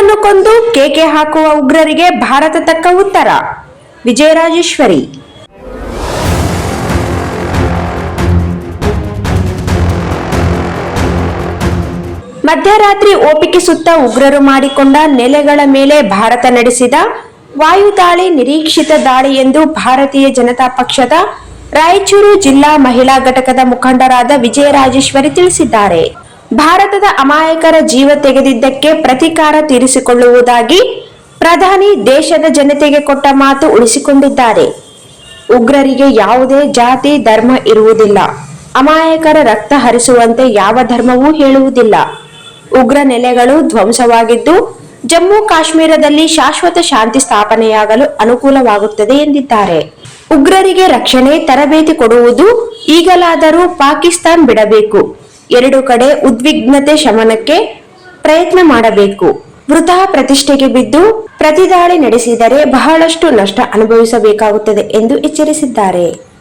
ಉಗ್ರರನ್ನು ಕೊಂದು ಕೇಕೆ ಹಾಕುವ ಉಗ್ರರಿಗೆ ಭಾರತ ತಕ್ಕ ಉತ್ತರ. ವಿಜಯರಾಜೇಶ್ವರಿ. ಮಧ್ಯರಾತ್ರಿ ಓಪಿಕೆ ಸುತ್ತ ಉಗ್ರರು ಮಾಡಿಕೊಂಡ ನೆಲೆಗಳ ಮೇಲೆ ಭಾರತ ನಡೆಸಿದ ವಾಯುದಾಳಿ ನಿರೀಕ್ಷಿತ ದಾಳಿ ಎಂದು ಭಾರತೀಯ ಜನತಾ ಪಕ್ಷದ ರಾಯಚೂರು ಜಿಲ್ಲಾ ಮಹಿಳಾ ಘಟಕದ ಮುಖಂಡರಾದ ವಿಜಯರಾಜೇಶ್ವರಿ ತಿಳಿಸಿದ್ದಾರೆ. ಭಾರತದ ಅಮಾಯಕರ ಜೀವ ತೆಗೆದಿದ್ದಕ್ಕೆ ಪ್ರತೀಕಾರ ತೀರಿಸಿಕೊಳ್ಳುವುದಾಗಿ ಪ್ರಧಾನಿ ದೇಶದ ಜನತೆಗೆ ಕೊಟ್ಟ ಮಾತು ಉಳಿಸಿಕೊಂಡಿದ್ದಾರೆ. ಉಗ್ರರಿಗೆ ಯಾವುದೇ ಜಾತಿ ಧರ್ಮ ಇರುವುದಿಲ್ಲ. ಅಮಾಯಕರ ರಕ್ತ ಹರಿಸುವಂತೆ ಯಾವ ಧರ್ಮವೂ ಹೇಳುವುದಿಲ್ಲ. ಉಗ್ರ ನೆಲೆಗಳು ಧ್ವಂಸವಾಗಿದ್ದು ಜಮ್ಮು ಕಾಶ್ಮೀರದಲ್ಲಿ ಶಾಶ್ವತ ಶಾಂತಿ ಸ್ಥಾಪನೆಯಾಗಲು ಅನುಕೂಲವಾಗುತ್ತದೆ ಎಂದಿದ್ದಾರೆ. ಉಗ್ರರಿಗೆ ರಕ್ಷಣೆ ತರಬೇತಿ ಕೊಡುವುದು ಈಗಲಾದರೂ ಪಾಕಿಸ್ತಾನ್ ಬಿಡಬೇಕು. ಎರಡು ಕಡೆ ಉದ್ವಿಗ್ನತೆ ಶಮನಕ್ಕೆ ಪ್ರಯತ್ನ ಮಾಡಬೇಕು. ವೃಥಾ ಪ್ರತಿಷ್ಠೆಗೆ ಬಿದ್ದು ಪ್ರತಿದಾಳಿ ನಡೆಸಿದರೆ ಬಹಳಷ್ಟು ನಷ್ಟ ಅನುಭವಿಸಬೇಕಾಗುತ್ತದೆ ಎಂದು ಎಚ್ಚರಿಸಿದ್ದಾರೆ.